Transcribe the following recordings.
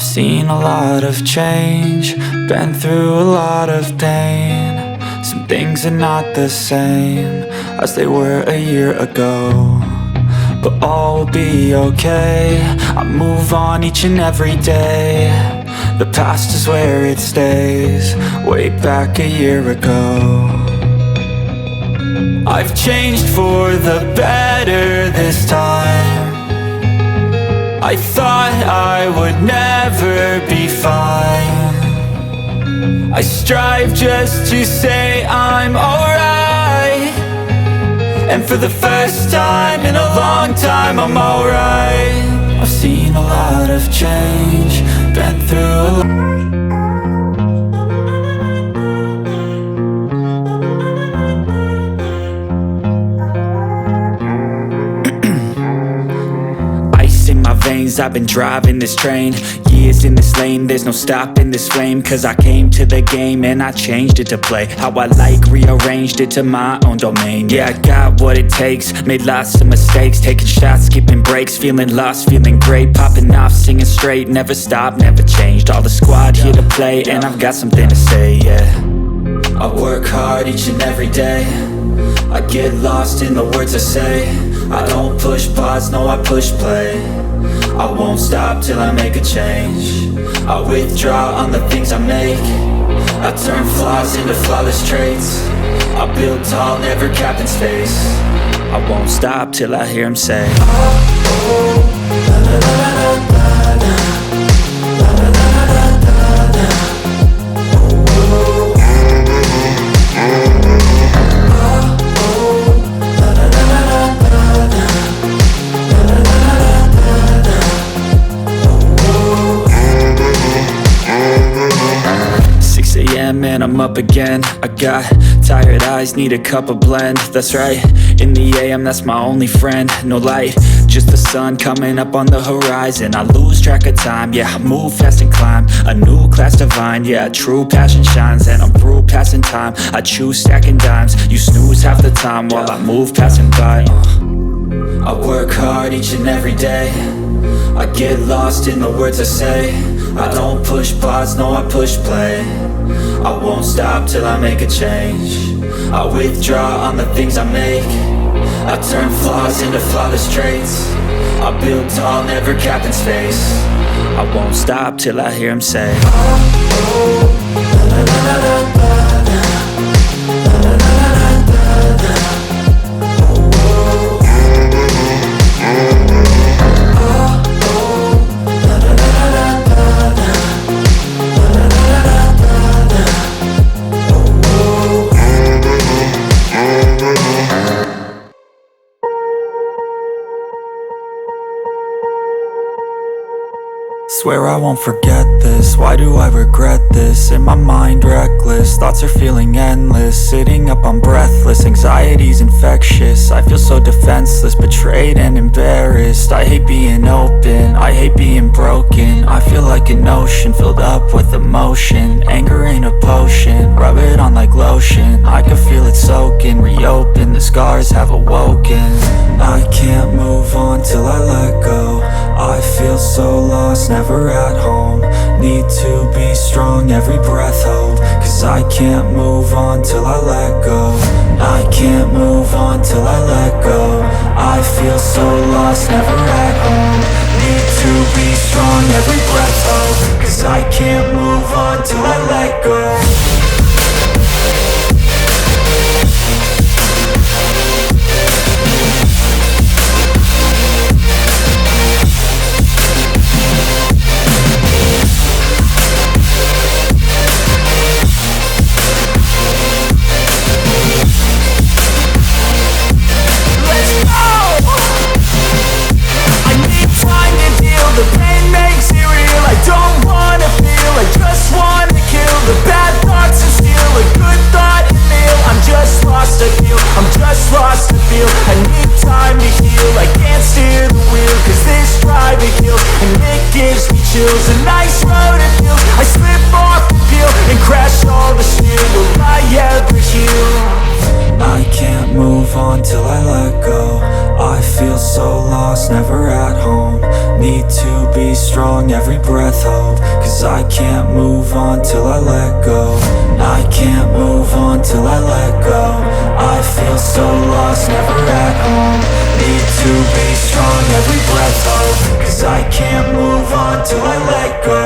I've seen a lot of change, been through a lot of pain. Some things are not the same as they were a year ago, but all will be okay. I move on each and every day. The past is where it stays, way back a year ago. I've changed for the better this time. I thought I would never be fine. I strive just to say I'm alright, and for the first time in a long time I'm alright. I've seen a lot of change, been through a lot. I've been driving this train, years in this lane, there's no stopping this flame. Cause I came to the game and I changed it to play how I like, rearranged it to my own domain. Yeah, I got what it takes, made lots of mistakes, taking shots, skipping breaks, feeling lost, feeling great, popping off, singing straight, never stopped, never changed. All the squad here to play and I've got something to say, yeah. I work hard each and every day, I get lost in the words I say. I don't push pause, no I push play. I won't stop till I make a change. I withdraw on the things I make. I turn flaws into flawless traits. I build tall, never capped in space. I won't stop till I hear him say, oh, oh, la, la, la, la, la, la. And I'm up again. I got tired eyes, need a cup of blend. That's right, in the AM, that's my only friend. No light, just the sun coming up on the horizon. I lose track of time, yeah, I move fast and climb a new class divine, yeah, true passion shines. And I'm through passing time, I choose stacking dimes. You snooze half the time while I move passing by. I work hard each and every day, I get lost in the words I say. I don't push pause, no I push play. I won't stop till I make a change. I withdraw on the things I make. I turn flaws into flawless traits. I build tall, never capped in space. I won't stop till I hear him say, oh, oh, la, la, la, la, la, la. Swear I won't forget this, why do I regret this? In my mind reckless, thoughts are feeling endless. Sitting up I'm breathless, anxiety's infectious. I feel so defenseless, betrayed and embarrassed. I hate being open, I hate being broken. I feel like an ocean filled up with emotion. Anger ain't a potion, rub it on like lotion. I can feel it soaking, reopen, the scars have awoken. I can't move on till I let go. I feel so lost, never at home. Need to be strong, every breath hold. Cause I can't move on till I let go. I can't move on till I let go. I feel so lost, never at home. Need to be strong, every breath hold. Cause I can't move on till I let go. A nice road it feels. I slip off the peel and crash all the steel. Will I ever heal? I can't move on till I let go. I feel so lost, never at home. Need to be be strong, every breath hold. Cause I can't move on till I let go. I can't move on till I let go. I feel so lost, never at home. Need to be strong, every breath hold. Cause I can't move on till I let go.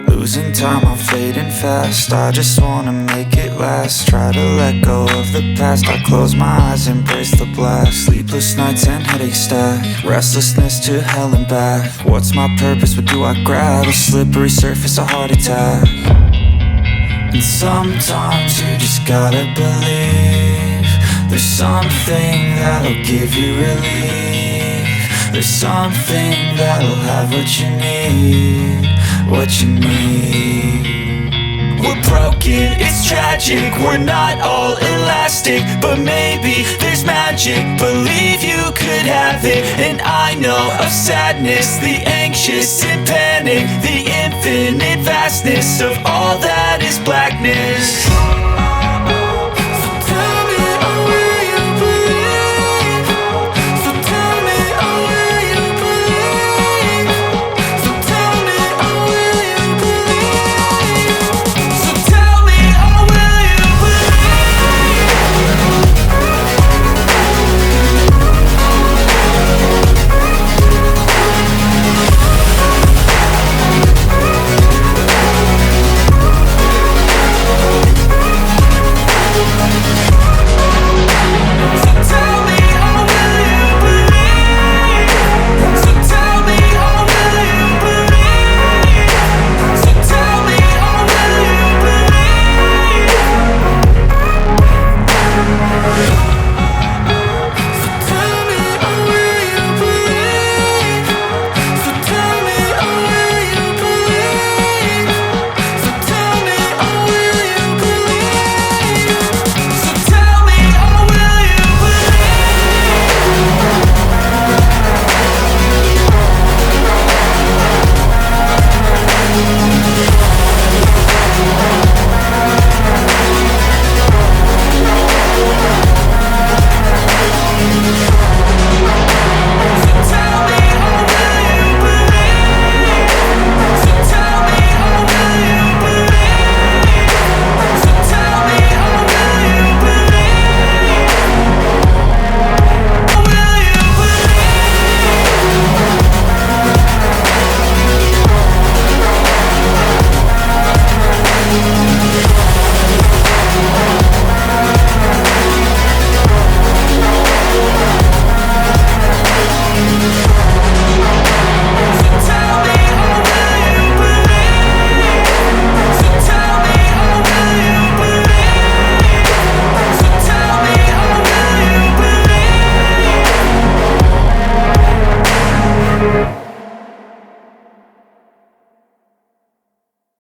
Losing time, I'm fading fast. I just wanna make it last. Try to let go of the past. I close my eyes, embrace the blast. Sleepless nights and headaches stack. Restlessness to hell and back. What's my purpose? What do I grab? A slippery surface, a heart attack. And sometimes you just gotta believe there's something that'll give you relief. There's something that'll have what you need. What you need. We're broken, it's tragic. We're not all elastic, but maybe there's magic. Believe you could have it. And I know of sadness, the anxious and panic, the infinite vastness of all that is blackness.